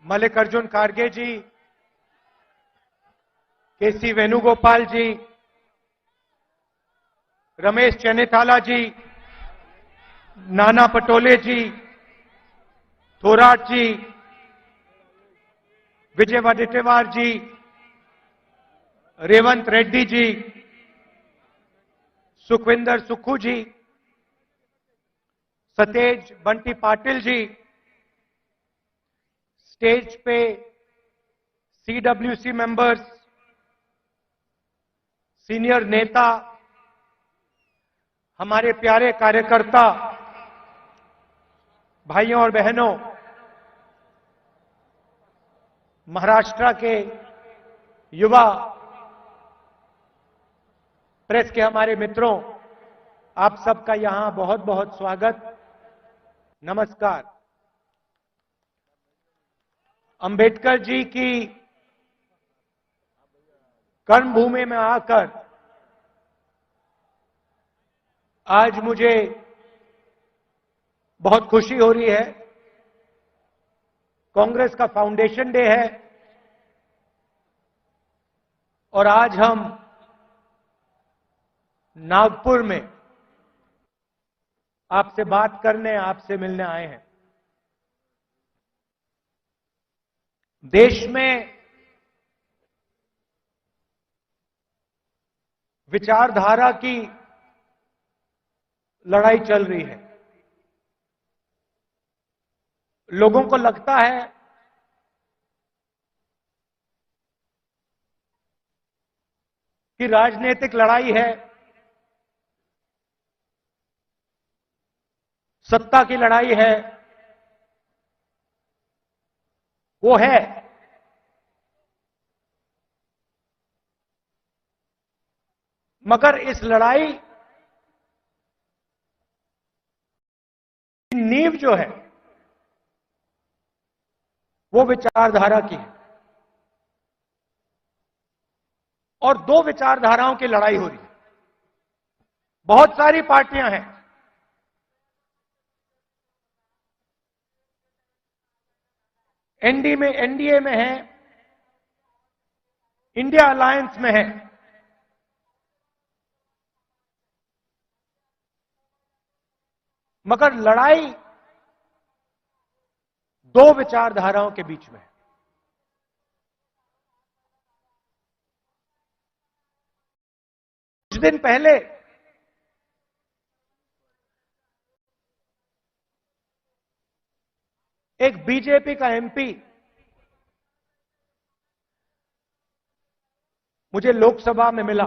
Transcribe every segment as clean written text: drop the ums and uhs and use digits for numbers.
मल्लिकार्जुन खड़गे जी, केसी वेणुगोपाल जी, रमेश चेन्निथाला जी, नाना पटोले जी, थोराट जी, विजय वडेट्टीवार जी, रेवंत रेड्डी जी, सुखविंदर सुक्खू जी, सतेज बंटी पाटिल जी, स्टेज पे CWC members, senior नेता, हमारे प्यारे कार्यकर्ता, भाइयों और बहनों, महाराष्ट्र के युवा प्रेस के हमारे मित्रों, आप सबका यहां बहुत बहुत स्वागत, नमस्कार। अंबेडकर जी की कर्मभूमि में आकर आज मुझे बहुत खुशी हो रही है। कांग्रेस का फाउंडेशन डे है और आज हम नागपुर में आपसे बात करने, आपसे मिलने आए हैं। देश में विचारधारा की लड़ाई चल रही है। लोगों को लगता है कि राजनीतिक लड़ाई है, सत्ता की लड़ाई है, वो है, मगर इस लड़ाई की नींव जो है वो विचारधारा की है और दो विचारधाराओं की लड़ाई हो रही है। बहुत सारी पार्टियां हैं, एनडीए में है, इंडिया अलायंस में है, मगर लड़ाई दो विचारधाराओं के बीच में है। कुछ दिन पहले एक बीजेपी का एमपी मुझे लोकसभा में मिला।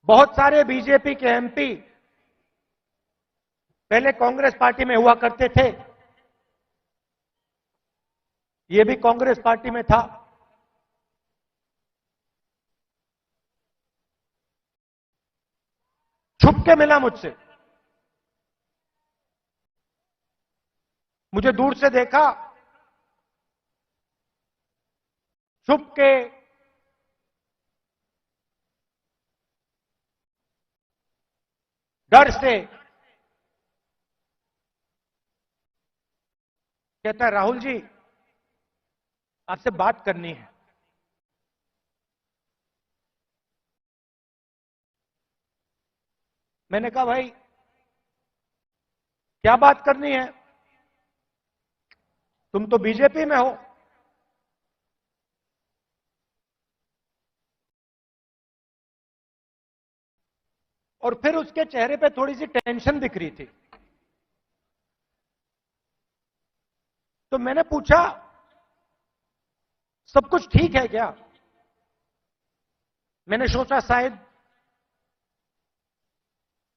बहुत सारे बीजेपी के एमपी पहले कांग्रेस पार्टी में हुआ करते थे, ये भी कांग्रेस पार्टी में था। छुप के मिला मुझसे, मुझे दूर से देखा, छुप के डर से कहता है, राहुल जी आपसे बात करनी है। मैंने कहा भाई क्या बात करनी है, तुम तो बीजेपी में हो। और फिर उसके चेहरे पे थोड़ी सी टेंशन दिख रही थी। तो मैंने पूछा सब कुछ ठीक है क्या? मैंने सोचा शायद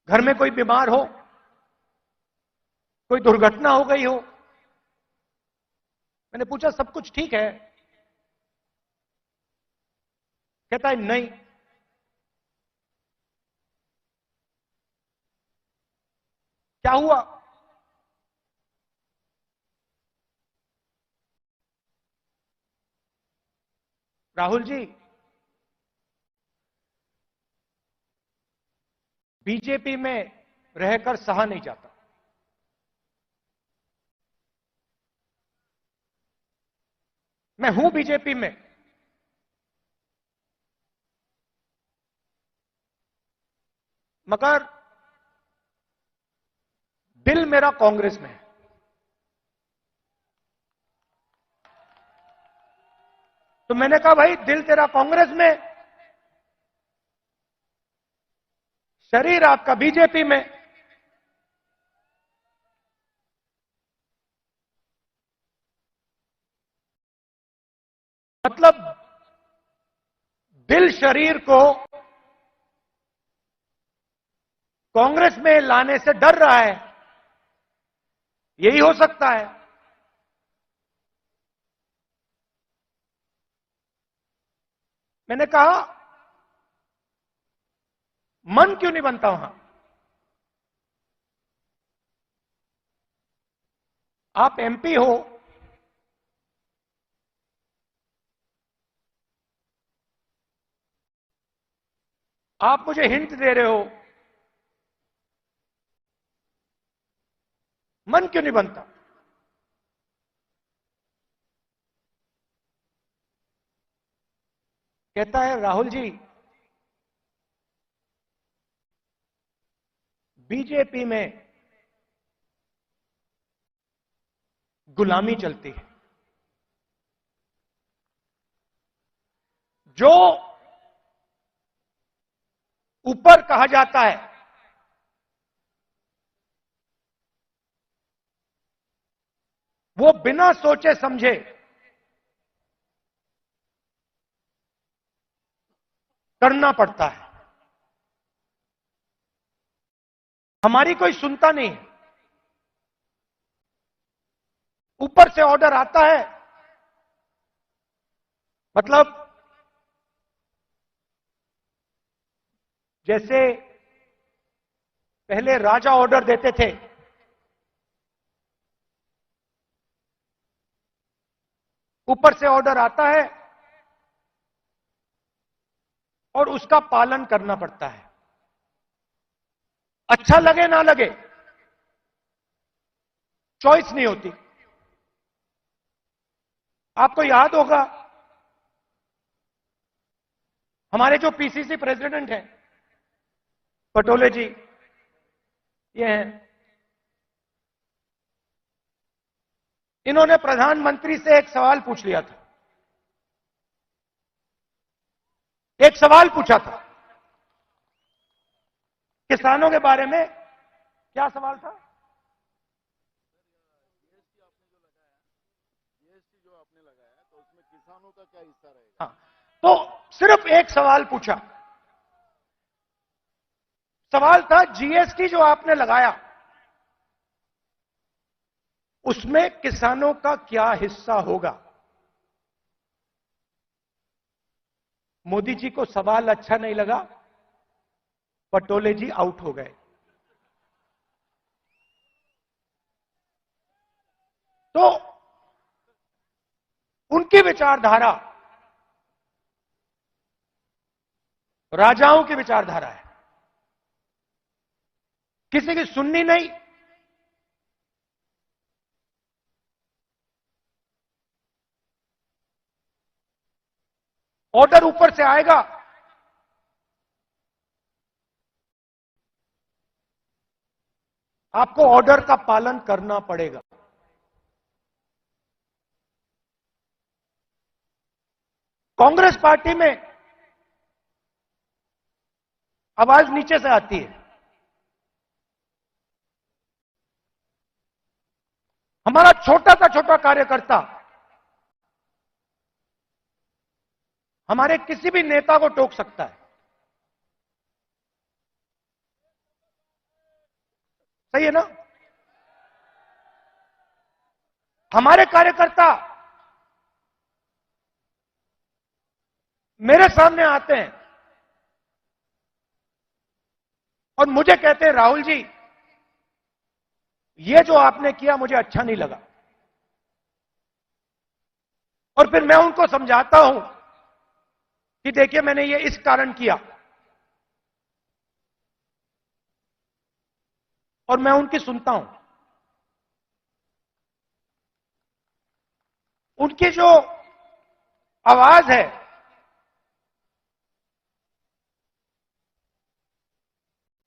घर में कोई बीमार हो, कोई दुर्घटना हो गई हो। मैंने पूछा सब कुछ ठीक है? कहता है नहीं। क्या हुआ? राहुल जी बीजेपी में रहकर सहा नहीं जाता। मैं हूं बीजेपी में, मगर दिल मेरा कांग्रेस में है। तो मैंने कहा भाई दिल तेरा कांग्रेस में, शरीर आपका बीजेपी में। मतलब दिल शरीर को कांग्रेस में लाने से डर रहा है, यही हो सकता है। मैंने कहा मन क्यों नहीं बनता वहां? आप एमपी हो, आप मुझे हिंट दे रहे हो, मन क्यों नहीं बनता? कहता है राहुल जी, बीजेपी में गुलामी चलती है। जो ऊपर कहा जाता है वो बिना सोचे समझे करना पड़ता है। हमारी कोई सुनता नहीं है। ऊपर से ऑर्डर आता है, मतलब जैसे पहले राजा ऑर्डर देते थे, ऊपर से ऑर्डर आता है और उसका पालन करना पड़ता है, अच्छा लगे ना लगे, चॉइस नहीं होती। आपको याद होगा हमारे जो पीसीसी प्रेसिडेंट हैं पटोले जी, ये हैं, इन्होंने प्रधानमंत्री से एक सवाल पूछ लिया था। एक सवाल पूछा था किसानों के बारे में। क्या सवाल था? जीएसटी जो आपने लगाया तो उसमें किसानों का क्या हिस्सा रहेगा? हाँ, तो सिर्फ एक सवाल पूछा। सवाल था जीएसटी जो आपने लगाया उसमें किसानों का क्या हिस्सा होगा। मोदी जी को सवाल अच्छा नहीं लगा, पटोले जी आउट हो गए। तो उनकी विचारधारा राजाओं की विचारधारा है, किसी की सुननी नहीं। ऑर्डर ऊपर से आएगा, आपको ऑर्डर का पालन करना पड़ेगा। कांग्रेस पार्टी में आवाज नीचे से आती है। हमारा छोटा सा छोटा कार्यकर्ता हमारे किसी भी नेता को टोक सकता है। सही है ना? हमारे कार्यकर्ता मेरे सामने आते हैं और मुझे कहते हैं राहुल जी ये जो आपने किया मुझे अच्छा नहीं लगा। और फिर मैं उनको समझाता हूं कि देखिए मैंने ये इस कारण किया, और मैं उनकी सुनता हूं। उनकी जो आवाज है,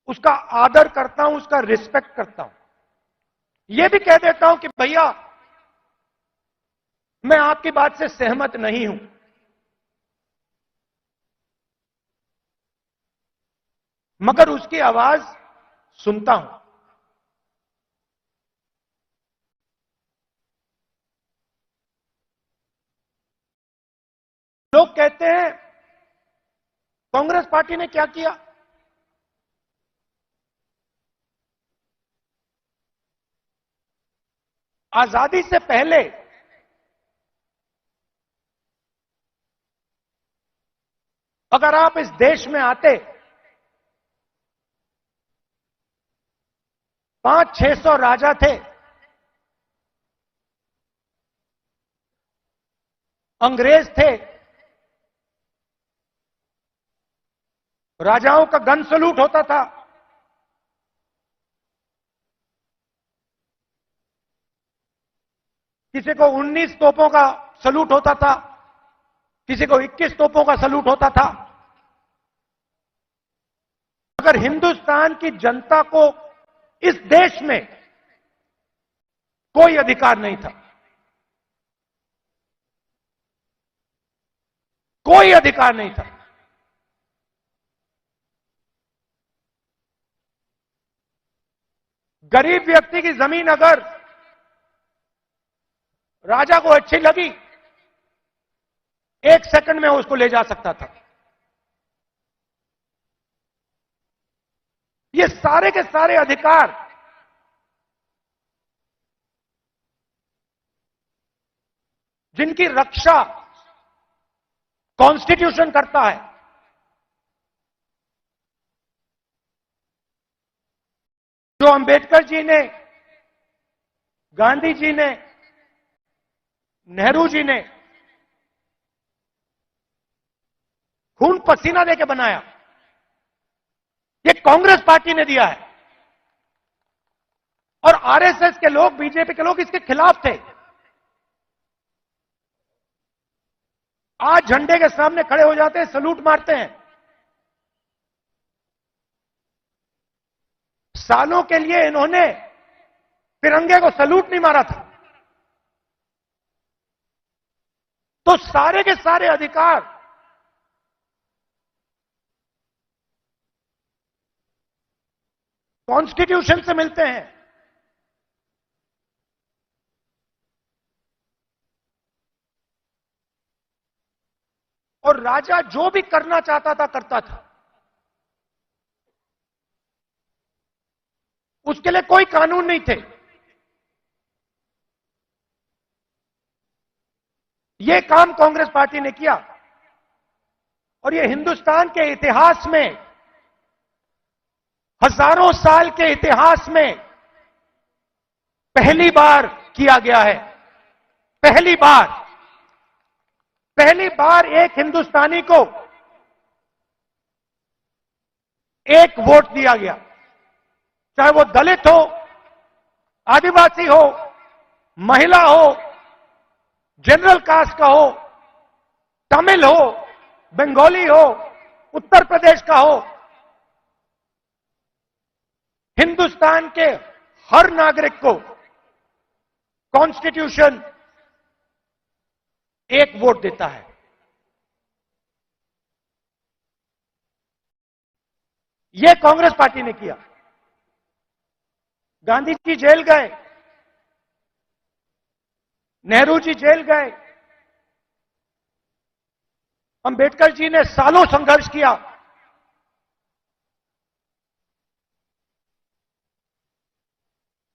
उसका आदर करता हूं, उसका रिस्पेक्ट करता हूं। यह भी कह देता हूं कि भैया मैं आपकी बात से सहमत नहीं हूं, मगर उसकी आवाज सुनता हूं। लोग कहते हैं कांग्रेस पार्टी ने क्या किया। आजादी से पहले अगर आप इस देश में आते 500-600 राजा थे, अंग्रेज थे, राजाओं का गन सलूट होता था, किसी को 19 तोपों का सलूट होता था, किसी को 21 तोपों का सलूट होता था। अगर हिंदुस्तान की जनता को इस देश में कोई अधिकार नहीं था, कोई अधिकार नहीं था, गरीब व्यक्ति की जमीन अगर राजा को अच्छी लगी, 1 सेकंड में उसको ले जा सकता था। ये सारे के सारे अधिकार जिनकी रक्षा कॉन्स्टिट्यूशन करता है, जो अंबेडकर जी ने, गांधी जी ने, नेहरू जी ने खून पसीना देके बनाया, ये कांग्रेस पार्टी ने दिया है। और आरएसएस के लोग, बीजेपी के लोग इसके खिलाफ थे। आज झंडे के सामने खड़े हो जाते हैं, सलूट मारते हैं। सालों के लिए इन्होंने तिरंगे को सलूट नहीं मारा था। तो सारे के सारे अधिकार कॉन्स्टिट्यूशन से मिलते हैं। और राजा जो भी करना चाहता था करता था, उसके लिए कोई कानून नहीं थे। यह काम कांग्रेस पार्टी ने किया और यह हिंदुस्तान के इतिहास में, हजारों साल के इतिहास में पहली बार किया गया है। पहली बार एक हिंदुस्तानी को एक वोट दिया गया, चाहे वो दलित हो, आदिवासी हो, महिला हो, जनरल कास्ट का हो, तमिल हो, बंगाली हो, उत्तर प्रदेश का हो। हिंदुस्तान के हर नागरिक को कॉन्स्टिट्यूशन एक वोट देता है। यह कांग्रेस पार्टी ने किया। गांधी जी जेल गए, नेहरू जी जेल गए, अंबेडकर जी ने सालों संघर्ष किया।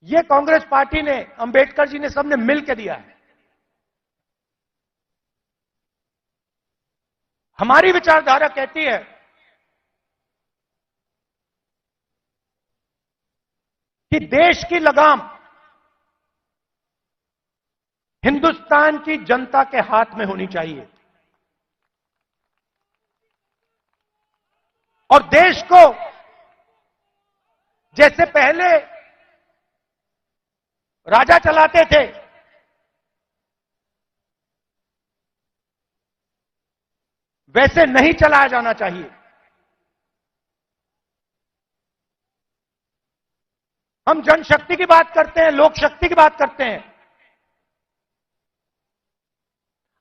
यह कांग्रेस पार्टी ने, अंबेडकर जी ने, सबने मिलकर दिया है। हमारी विचारधारा कहती है कि देश की लगाम हिंदुस्तान की जनता के हाथ में होनी चाहिए और देश को जैसे पहले राजा चलाते थे, वैसे नहीं चलाया जाना चाहिए। हम जनशक्ति की बात करते हैं, लोक शक्ति की बात करते हैं।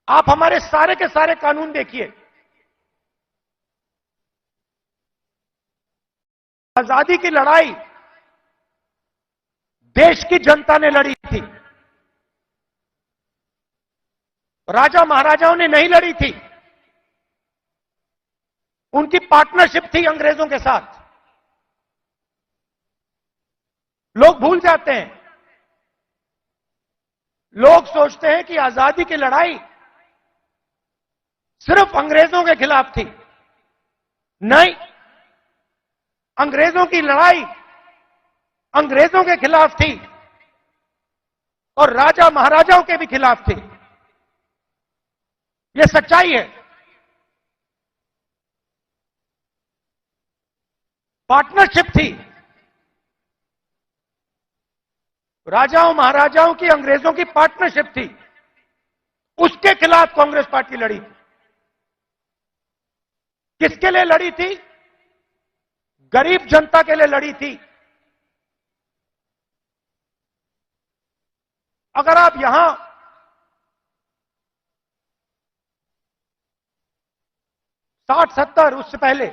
आप हमारे सारे के सारे कानून देखिए। आजादी की लड़ाई देश की जनता ने लड़ी थी, राजा महाराजाओं ने नहीं लड़ी थी। उनकी पार्टनरशिप थी अंग्रेजों के साथ। लोग भूल जाते हैं। लोग सोचते हैं कि आजादी की लड़ाई सिर्फ अंग्रेजों के खिलाफ थी। नहीं, अंग्रेजों की लड़ाई अंग्रेजों के खिलाफ थी और राजा महाराजाओं के भी खिलाफ थी। यह सच्चाई है। पार्टनरशिप थी। राजाओं महाराजाओं की अंग्रेजों की पार्टनरशिप थी। उसके खिलाफ कांग्रेस पार्टी लड़ी थी। किसके लिए लड़ी थी? गरीब जनता के लिए लड़ी थी। अगर आप यहां 60-70 उससे पहले,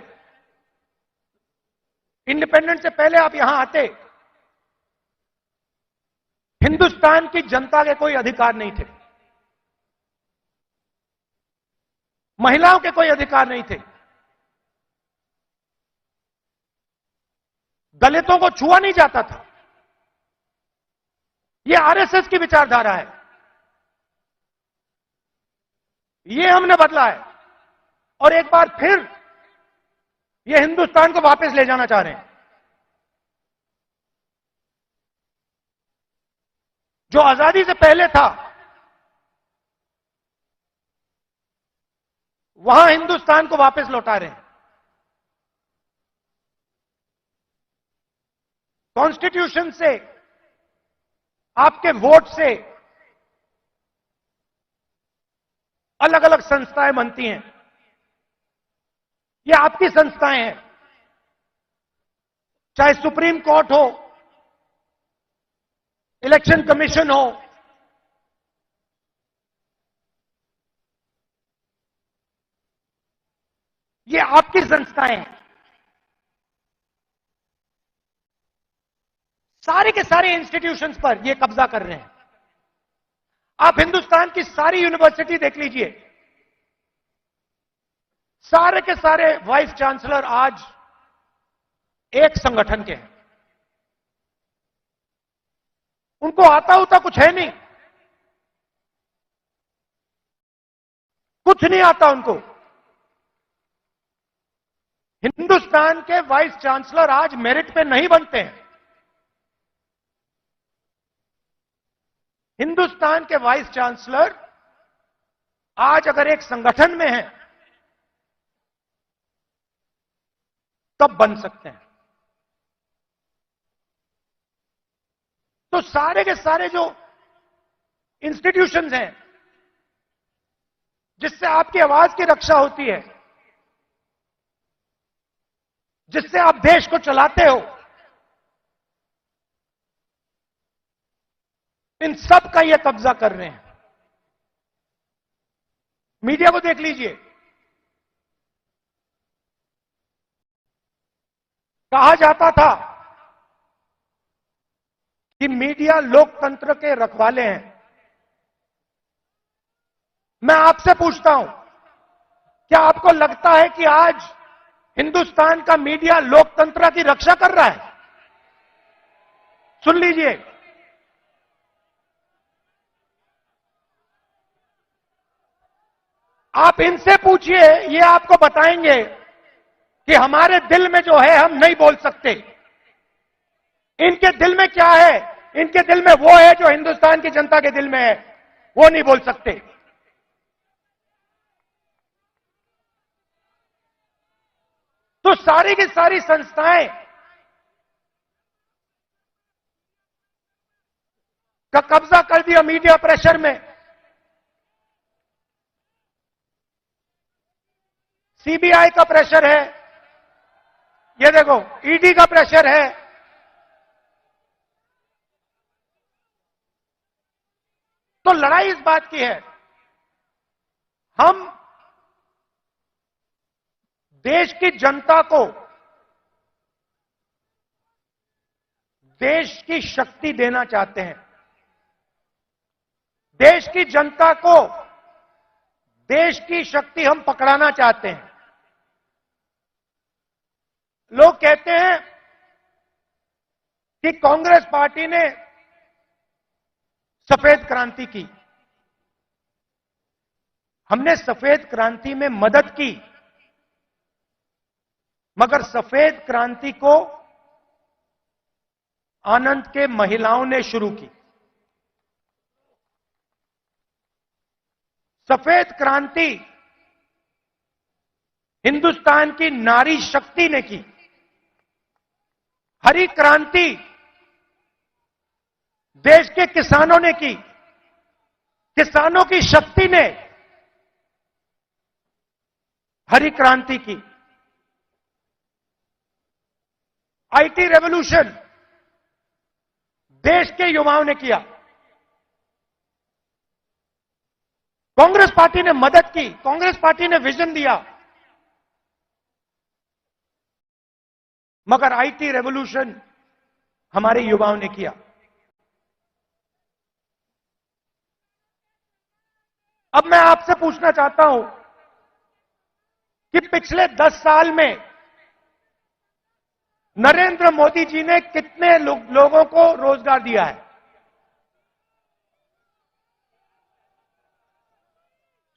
इंडिपेंडेंस से पहले आप यहां आते, हिंदुस्तान की जनता के कोई अधिकार नहीं थे। महिलाओं के कोई अधिकार नहीं थे। दलितों को छुआ नहीं जाता था। यह आरएसएस की विचारधारा है। यह हमने बदला है और एक बार फिर यह हिंदुस्तान को वापस ले जाना चाह रहे हैं। जो आजादी से पहले था वहां हिंदुस्तान को वापस लौटा रहे हैं। कॉन्स्टिट्यूशन से, आपके वोट से अलग अलग संस्थाएं बनती हैं। ये आपकी संस्थाएं हैं। चाहे सुप्रीम कोर्ट हो, इलेक्शन कमीशन हो, ये आपकी संस्थाएं हैं। सारे के सारे इंस्टीट्यूशंस पर ये कब्जा कर रहे हैं। आप हिंदुस्तान की सारी यूनिवर्सिटी देख लीजिए। सारे के सारे वाइस चांसलर आज एक संगठन के हैं। उनको आता होता कुछ है नहीं, कुछ नहीं आता उनको। हिंदुस्तान के वाइस चांसलर आज मेरिट पे नहीं बनते हैं। हिंदुस्तान के वाइस चांसलर आज अगर एक संगठन में हैं तब बन सकते हैं। तो सारे के सारे जो इंस्टीट्यूशंस हैं जिससे आपकी आवाज की रक्षा होती है, जिससे आप देश को चलाते हो, इन सब का ये कब्जा कर रहे हैं। मीडिया को देख लीजिए। कहा जाता था कि मीडिया लोकतंत्र के रखवाले हैं। मैं आपसे पूछता हूं, क्या आपको लगता है कि आज हिंदुस्तान का मीडिया लोकतंत्र की रक्षा कर रहा है? सुन लीजिए, आप इनसे पूछिए, ये आपको बताएंगे कि हमारे दिल में जो है हम नहीं बोल सकते। इनके दिल में क्या है? इनके दिल में वो है जो हिंदुस्तान की जनता के दिल में है, वो नहीं बोल सकते। तो सारी की सारी संस्थाएं का कब्जा कर दिया मीडिया प्रेशर में। सीबीआई का प्रेशर है, ये देखो ईडी का प्रेशर है। तो लड़ाई इस बात की है, हम देश की जनता को देश की शक्ति देना चाहते हैं। देश की जनता को देश की शक्ति हम पकड़ाना चाहते हैं। लोग कहते हैं कि कांग्रेस पार्टी ने सफेद क्रांति की। हमने सफेद क्रांति में मदद की, मगर सफेद क्रांति को आनंद के महिलाओं ने शुरू की। सफेद क्रांति हिंदुस्तान की नारी शक्ति ने की। हरी क्रांति देश के किसानों ने की। किसानों की शक्ति ने हरी क्रांति की। आईटी रेवोल्यूशन देश के युवाओं ने किया। कांग्रेस पार्टी ने मदद की, कांग्रेस पार्टी ने विजन दिया, मगर आईटी रेवोल्यूशन हमारे युवाओं ने किया। अब मैं आपसे पूछना चाहता हूं कि पिछले 10 साल में नरेंद्र मोदी जी ने कितने लोगों को रोजगार दिया है?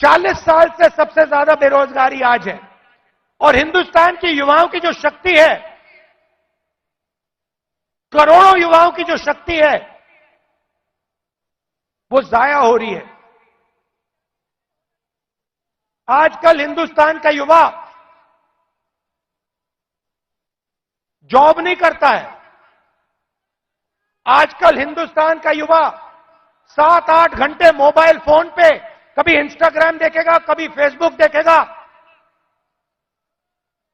40 साल से सबसे ज्यादा बेरोजगारी आज है। और हिंदुस्तान के युवाओं की जो शक्ति है, करोड़ों युवाओं की जो शक्ति है, वो जाया हो रही है। आजकल हिंदुस्तान का युवा जॉब नहीं करता है। आजकल हिंदुस्तान का युवा 7-8 घंटे मोबाइल फोन पे कभी इंस्टाग्राम देखेगा, कभी फेसबुक देखेगा।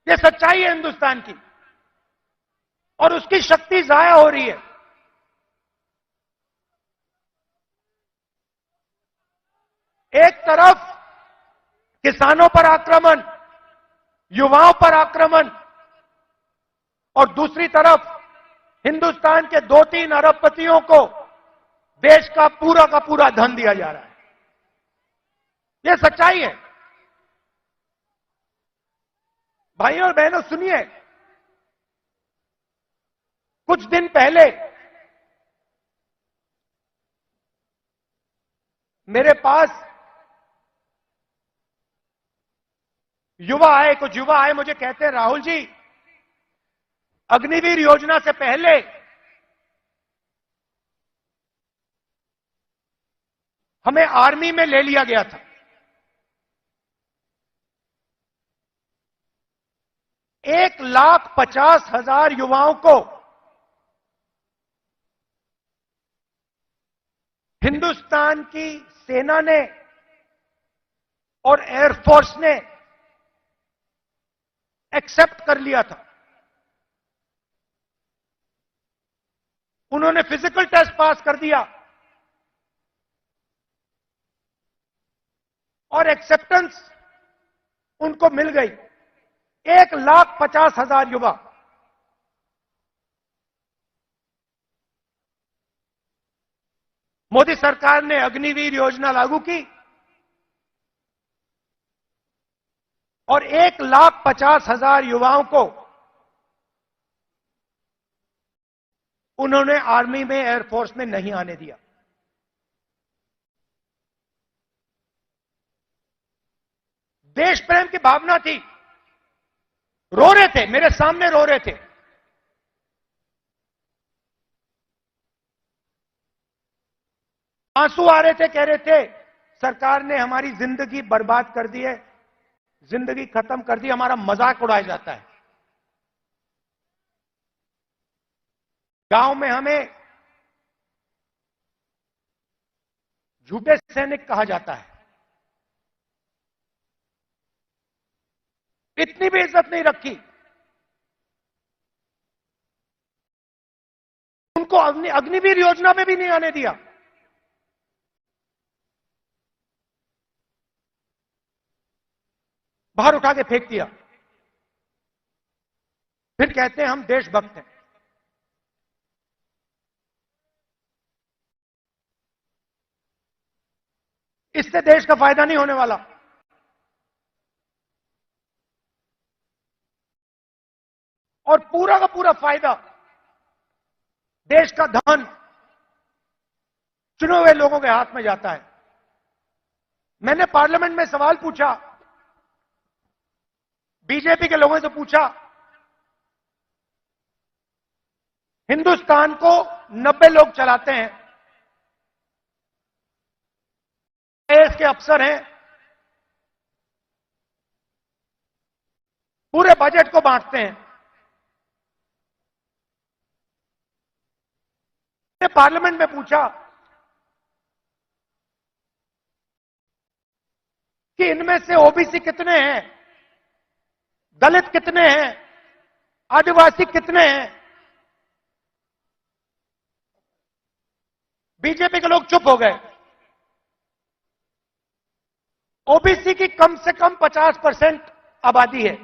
ये सच्चाई है हिंदुस्तान की, और उसकी शक्ति जाया हो रही है। एक तरफ किसानों पर आक्रमण, युवाओं पर आक्रमण, और दूसरी तरफ हिंदुस्तान के 2-3 अरबपतियों को देश का पूरा धन दिया जा रहा है। यह सच्चाई है। भाइयों और बहनों सुनिए, कुछ दिन पहले मेरे पास कुछ युवा आए, मुझे कहते हैं राहुल जी, अग्निवीर योजना से पहले हमें आर्मी में ले लिया गया था। एक 1,50,000 युवाओं को हिंदुस्तान की सेना ने और एयरफोर्स ने एक्सेप्ट कर लिया था। उन्होंने फिजिकल टेस्ट पास कर दिया और एक्सेप्टेंस उनको मिल गई। 1,50,000 युवा। मोदी सरकार ने अग्निवीर योजना लागू की और 1,50,000 युवाओं को उन्होंने आर्मी में, एयरफोर्स में नहीं आने दिया। देश प्रेम की भावना थी। रो रहे थे, मेरे सामने रो रहे थे। आंसू आ रहे थे, कह रहे थे सरकार ने हमारी जिंदगी बर्बाद कर दी है, जिंदगी खत्म कर दी, हमारा मजाक उड़ाया जाता है। गांव में हमें झूठे सैनिक कहा जाता है। इतनी भी इज्जत नहीं रखी। उनको अग्निवीर योजना में भी नहीं आने दिया। बाहर उठा के फेंक दिया। फिर कहते हैं हम देशभक्त हैं। इससे देश का फायदा नहीं होने वाला। और पूरा का पूरा फायदा, देश का धन चुने हुए लोगों के हाथ में जाता है। मैंने पार्लियामेंट में सवाल पूछा, बीजेपी के लोगों से पूछा, हिंदुस्तान को 90 लोग चलाते हैं, आईएएस के अफसर हैं, पूरे बजट को बांटते हैं। मैंने पार्लियामेंट में पूछा कि इनमें से ओबीसी कितने हैं, दलित कितने हैं, आदिवासी कितने हैं। बीजेपी के लोग चुप हो गए। ओबीसी की कम से कम 50% आबादी है,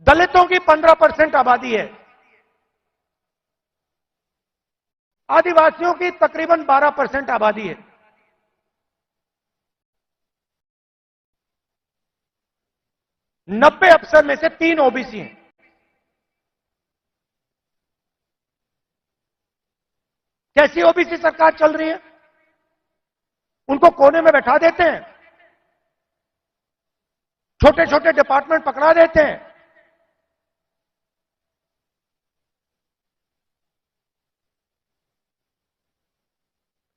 दलितों की 15% आबादी है, आदिवासियों की तकरीबन 12% आबादी है। 90 अफसर में से 3 ओबीसी हैं। कैसी ओबीसी सरकार चल रही है? उनको कोने में बैठा देते हैं, छोटे छोटे डिपार्टमेंट पकड़ा देते हैं,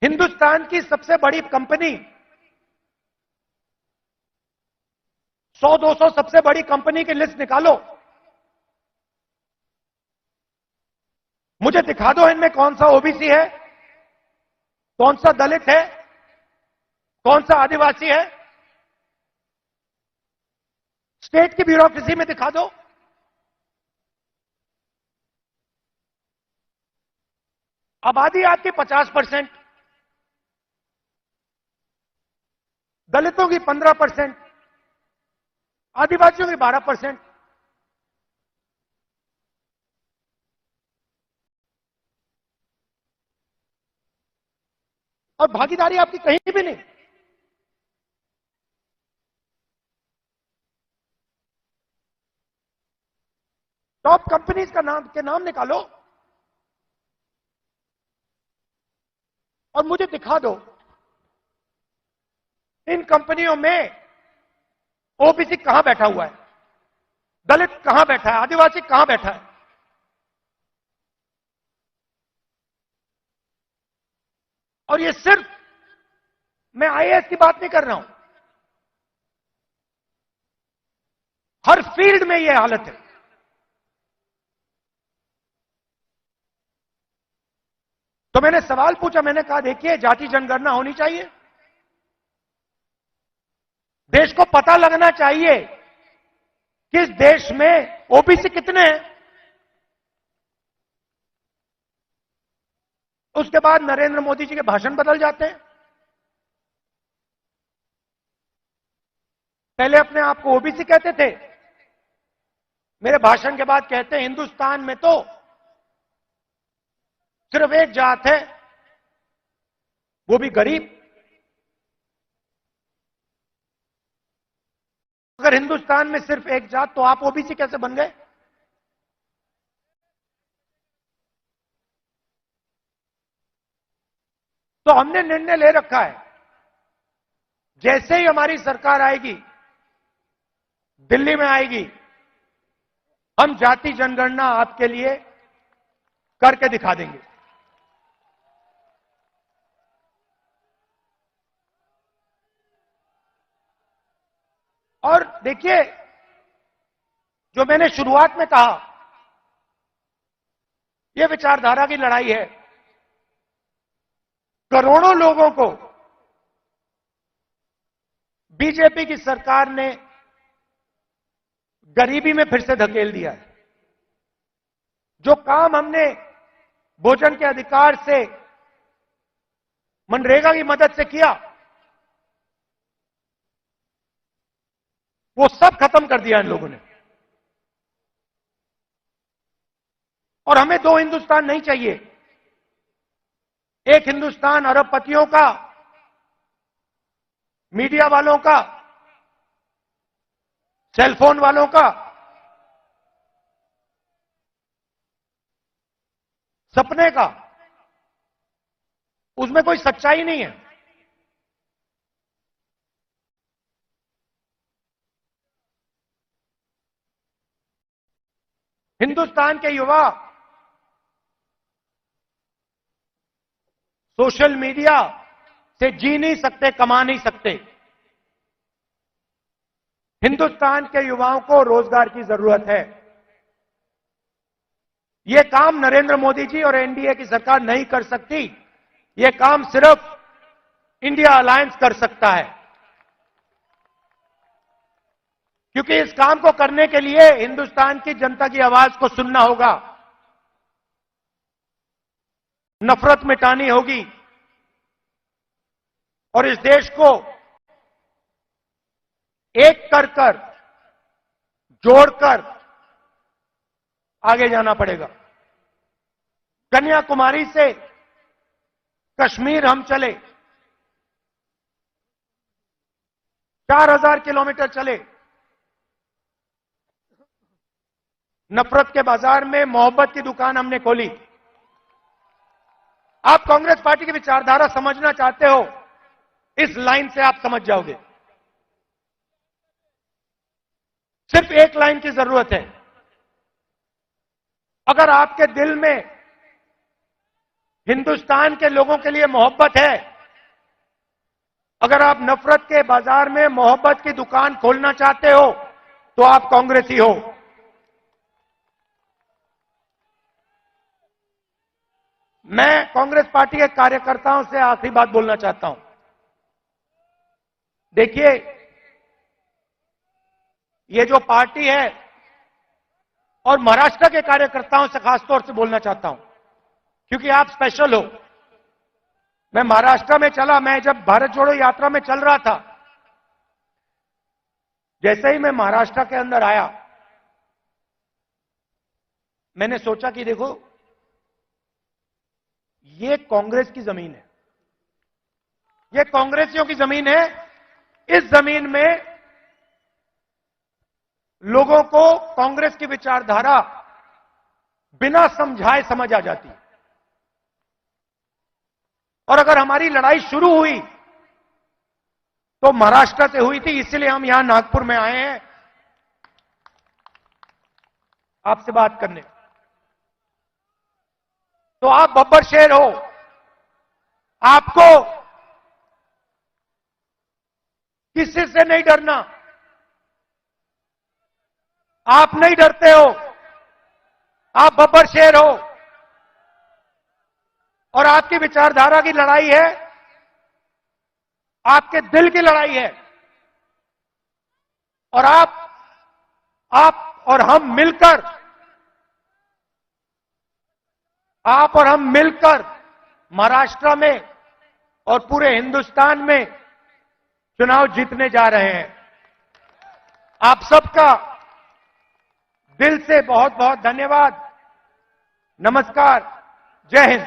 हिंदुस्तान की सबसे बड़ी कंपनी, 100-200 सबसे बड़ी कंपनी की लिस्ट निकालो, मुझे दिखा दो इनमें कौन सा ओबीसी है, कौन सा दलित है, कौन सा आदिवासी है। स्टेट की ब्यूरोक्रेसी में दिखा दो। आबादी आपकी 50%, दलितों की 15%, आदिवासियों की 12%। और भागीदारी आपकी कहीं भी नहीं। टॉप कंपनीज का नाम निकालो और मुझे दिखा दो इन कंपनियों में ओबीसी कहां बैठा हुआ है, दलित कहां बैठा है, आदिवासी कहां बैठा है। और ये सिर्फ मैं आईएएस की बात नहीं कर रहा हूं, हर फील्ड में यह हालत है। तो मैंने सवाल पूछा, मैंने कहा देखिए जाति जनगणना होनी चाहिए, देश को पता लगना चाहिए कि इस देश में ओबीसी कितने हैं। उसके बाद नरेंद्र मोदी जी के भाषण बदल जाते हैं। पहले अपने आप को ओबीसी कहते थे, मेरे भाषण के बाद कहते हैं हिंदुस्तान में तो सिर्फ एक जात है, वो भी गरीब। अगर हिंदुस्तान में सिर्फ एक जात तो आप ओबीसी कैसे बन गए? तो हमने निर्णय ले रखा है, जैसे ही हमारी सरकार आएगी, दिल्ली में आएगी, हम जाति जनगणना आपके लिए करके दिखा देंगे। और देखिए, जो मैंने शुरुआत में कहा, यह विचारधारा की लड़ाई है। करोड़ों लोगों को बीजेपी की सरकार ने गरीबी में फिर से धकेल दिया है। जो काम हमने भोजन के अधिकार से, मनरेगा की मदद से किया, वो सब खत्म कर दिया इन लोगों ने। और हमें दो हिंदुस्तान नहीं चाहिए। एक हिंदुस्तान अरबपतियों का, मीडिया वालों का, सेलफोन वालों का, सपने का, उसमें कोई सच्चाई नहीं है। हिंदुस्तान के युवा सोशल मीडिया से जी नहीं सकते, कमा नहीं सकते। हिंदुस्तान के युवाओं को रोजगार की जरूरत है। यह काम नरेंद्र मोदी जी और एनडीए की सरकार नहीं कर सकती। यह काम सिर्फ इंडिया अलायंस कर सकता है, क्योंकि इस काम को करने के लिए हिंदुस्तान की जनता की आवाज को सुनना होगा, नफरत मिटानी होगी और इस देश को एक कर जोड़कर आगे जाना पड़ेगा। कन्याकुमारी से कश्मीर हम चले, 4000 किलोमीटर चले, नफरत के बाजार में मोहब्बत की दुकान हमने खोली। आप कांग्रेस पार्टी की विचारधारा समझना चाहते हो, इस लाइन से आप समझ जाओगे। सिर्फ एक लाइन की जरूरत है। अगर आपके दिल में हिंदुस्तान के लोगों के लिए मोहब्बत है, अगर आप नफरत के बाजार में मोहब्बत की दुकान खोलना चाहते हो, तो आप कांग्रेसी हो। मैं कांग्रेस पार्टी के कार्यकर्ताओं से आखिरी बात बोलना चाहता हूं। देखिए, ये जो पार्टी है, और महाराष्ट्र के कार्यकर्ताओं से खासतौर से बोलना चाहता हूं, क्योंकि आप स्पेशल हो। मैं महाराष्ट्र में चला, मैं जब भारत जोड़ो यात्रा में चल रहा था, जैसे ही मैं महाराष्ट्र के अंदर आया, मैंने सोचा कि देखो, ये कांग्रेस की जमीन है, ये कांग्रेसियों की जमीन है। इस जमीन में लोगों को कांग्रेस की विचारधारा बिना समझाए समझ आ जाती है। और अगर हमारी लड़ाई शुरू हुई तो महाराष्ट्र से हुई थी, इसलिए हम यहां नागपुर में आए हैं आपसे बात करने। तो आप बब्बर शेर हो, आपको किसी से नहीं डरना। आप नहीं डरते हो, आप बब्बर शेर हो, और आपकी विचारधारा की लड़ाई है, आपके दिल की लड़ाई है। और आप और हम मिलकर, आप और हम मिलकर महाराष्ट्र में और पूरे हिंदुस्तान में चुनाव जीतने जा रहे हैं। आप सबका दिल से बहुत बहुत धन्यवाद। नमस्कार, जय हिंद।